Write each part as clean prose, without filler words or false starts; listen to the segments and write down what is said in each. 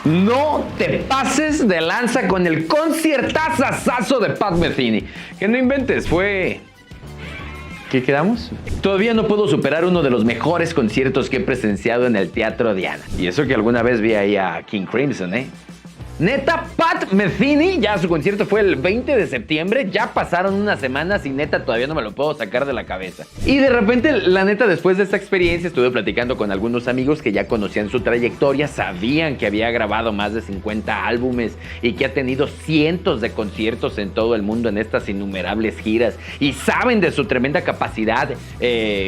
No te pases de lanza con el conciertazazazo de Pat Metheny. Que no inventes, fue... ¿Qué quedamos? Todavía no puedo superar uno de los mejores conciertos que he presenciado en el Teatro Diana. Y eso que alguna vez vi ahí a King Crimson, ¿eh? Neta, Pat Metheny, ya su concierto fue el 20 de septiembre, ya pasaron unas semanas y neta todavía no me lo puedo sacar de la cabeza. Y de repente, la neta, después de esta experiencia estuve platicando con algunos amigos que ya conocían su trayectoria, sabían que había grabado más de 50 álbumes y que ha tenido cientos de conciertos en todo el mundo en estas innumerables giras y saben de su tremenda capacidad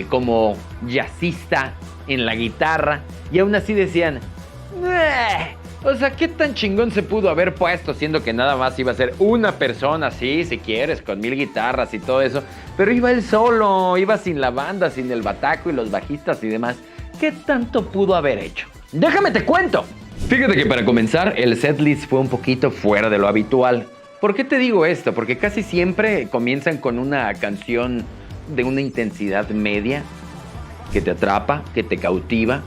como jazzista en la guitarra y aún así decían... O sea, ¿qué tan chingón se pudo haber puesto siendo que nada más iba a ser una persona, sí, si quieres, con 1000 guitarras y todo eso? Pero iba él solo, iba sin la banda, sin el bataco y los bajistas y demás. ¿Qué tanto pudo haber hecho? ¡Déjame te cuento! Fíjate que para comenzar, el setlist fue un poquito fuera de lo habitual. ¿Por qué te digo esto? Porque casi siempre comienzan con una canción de una intensidad media que te atrapa, que te cautiva.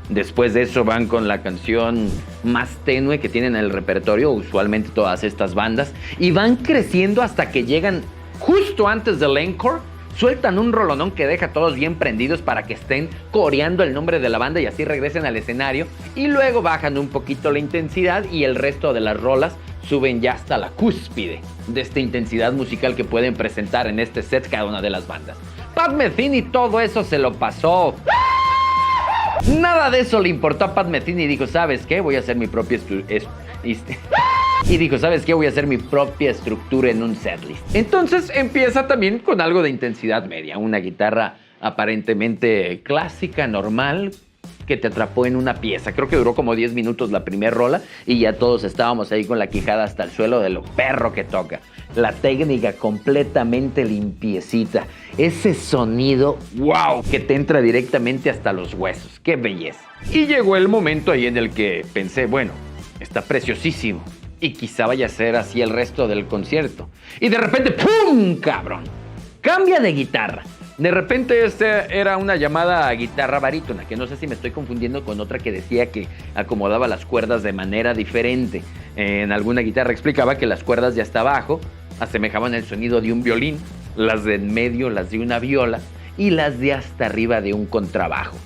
Después de eso van con la canción más tenue que tienen en el repertorio, usualmente todas estas bandas, y van creciendo hasta que llegan justo antes del encore, sueltan un rolonón que deja a todos bien prendidos para que estén coreando el nombre de la banda y así regresen al escenario, y luego bajan un poquito la intensidad y el resto de las rolas suben ya hasta la cúspide de esta intensidad musical que pueden presentar en este set cada una de las bandas. Pat Metheny todo eso se lo pasó... Nada de eso le importó a Pat Metheny y dijo, ¿sabes qué? Voy a hacer mi propia estructura en un setlist. Entonces empieza también con algo de intensidad media, una guitarra aparentemente clásica, normal, que te atrapó en una pieza. Creo que duró como 10 minutos la primera rola y ya todos estábamos ahí con la quijada hasta el suelo de lo perro que toca. La técnica completamente limpiecita. Ese sonido, wow, que te entra directamente hasta los huesos. ¡Qué belleza! Y llegó el momento ahí en el que pensé, bueno, está preciosísimo y quizá vaya a ser así el resto del concierto. Y de repente, ¡pum! ¡Cabrón! Cambia de guitarra. De repente era una llamada guitarra barítona, que no sé si me estoy confundiendo con otra que decía que acomodaba las cuerdas de manera diferente. En alguna guitarra explicaba que las cuerdas de hasta abajo asemejaban el sonido de un violín, las de en medio las de una viola y las de hasta arriba de un contrabajo.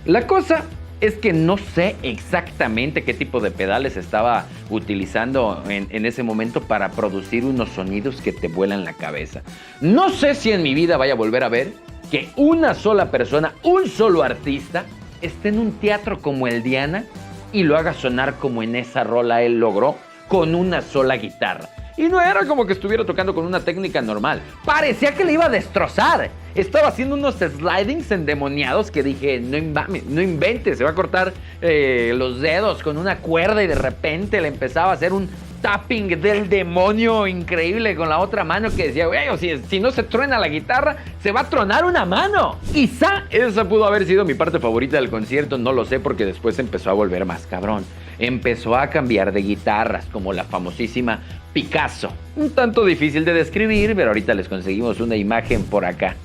La cosa es que no sé exactamente qué tipo de pedales estaba utilizando en ese momento para producir unos sonidos que te vuelan la cabeza. No sé si en mi vida vaya a volver a ver que una sola persona, un solo artista, esté en un teatro como el Diana y lo haga sonar como en esa rola él logró con una sola guitarra. Y no era como que estuviera tocando con una técnica normal. Parecía que le iba a destrozar. Estaba haciendo unos slidings endemoniados que dije, no inventes, se va a cortar los dedos con una cuerda y de repente le empezaba a hacer un tapping del demonio increíble con la otra mano que decía, güey, si no se truena la guitarra, se va a tronar una mano. Quizá esa pudo haber sido mi parte favorita del concierto, no lo sé porque después empezó a volver más cabrón. Empezó a cambiar de guitarras, como la famosísima Picasso. Un tanto difícil de describir, pero ahorita les conseguimos una imagen por acá.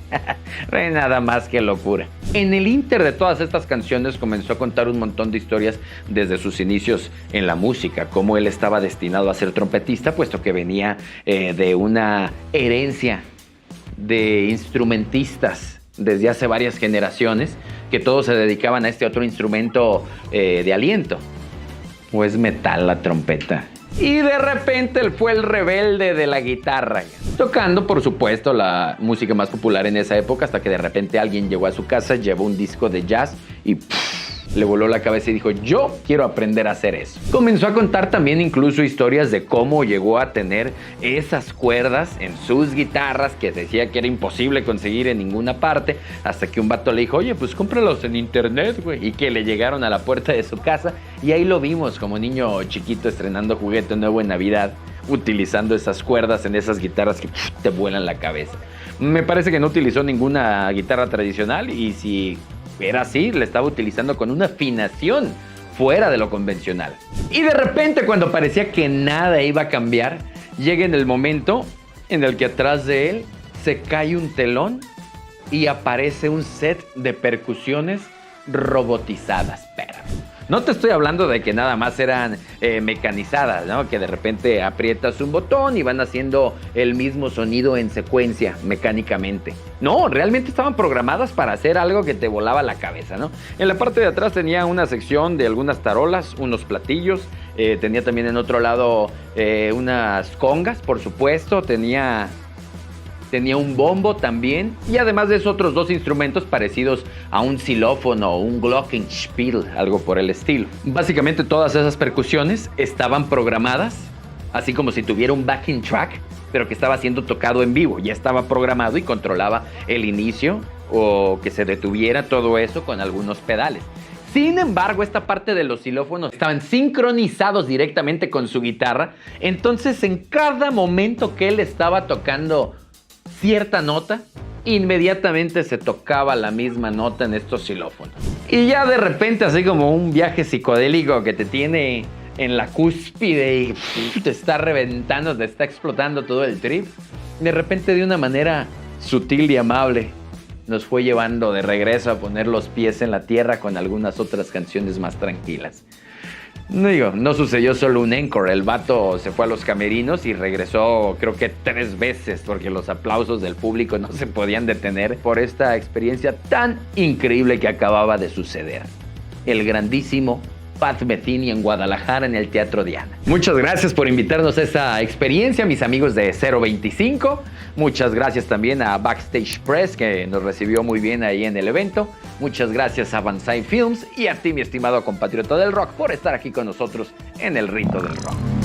Nada más que locura. En el inter de todas estas canciones comenzó a contar un montón de historias desde sus inicios en la música, cómo él estaba destinado a ser trompetista, puesto que venía de una herencia de instrumentistas desde hace varias generaciones, que todos se dedicaban a este otro instrumento de aliento. ¿O es metal la trompeta? Y de repente él fue el rebelde de la guitarra, tocando por supuesto la música más popular en esa época, hasta que de repente alguien llegó a su casa, llevó un disco de jazz y le voló la cabeza y dijo, yo quiero aprender a hacer eso. Comenzó a contar también incluso historias de cómo llegó a tener esas cuerdas en sus guitarras que decía que era imposible conseguir en ninguna parte, hasta que un vato le dijo, oye, pues cómpralos en internet, güey, y que le llegaron a la puerta de su casa y ahí lo vimos como niño chiquito estrenando juguete nuevo en Navidad, utilizando esas cuerdas en esas guitarras que te vuelan la cabeza. Me parece que no utilizó ninguna guitarra tradicional y si era así, la estaba utilizando con una afinación fuera de lo convencional. Y de repente, cuando parecía que nada iba a cambiar, llega en el momento en el que atrás de él se cae un telón y aparece un set de percusiones robotizadas. Pero No te estoy hablando de que nada más eran mecanizadas, ¿no? Que de repente aprietas un botón y van haciendo el mismo sonido en secuencia mecánicamente. No, realmente estaban programadas para hacer algo que te volaba la cabeza, ¿no? En la parte de atrás tenía una sección de algunas tarolas, unos platillos, tenía también en otro lado unas congas, por supuesto, tenía un bombo también, y además de esos otros dos instrumentos parecidos a un xilófono o un glockenspiel, algo por el estilo. Básicamente todas esas percusiones estaban programadas, así como si tuviera un backing track, pero que estaba siendo tocado en vivo. Ya estaba programado y controlaba el inicio o que se detuviera todo eso con algunos pedales. Sin embargo, esta parte de los xilófonos estaban sincronizados directamente con su guitarra, entonces en cada momento que él estaba tocando cierta nota, inmediatamente se tocaba la misma nota en estos xilófonos. Y ya de repente, así como un viaje psicodélico que te tiene en la cúspide y te está reventando, te está explotando todo el trip, de repente de una manera sutil y amable nos fue llevando de regreso a poner los pies en la tierra con algunas otras canciones más tranquilas. No sucedió solo un encore, el vato se fue a los camerinos y regresó creo que 3 veces porque los aplausos del público no se podían detener por esta experiencia tan increíble que acababa de suceder. El grandísimo Pat Metheny en Guadalajara en el Teatro Diana. Muchas gracias por invitarnos a esta experiencia, mis amigos de 025. Muchas gracias también a Backstage Press, que nos recibió muy bien ahí en el evento. Muchas gracias a Banzai Films y a ti, mi estimado compatriota del rock, por estar aquí con nosotros en el Rito del Rock.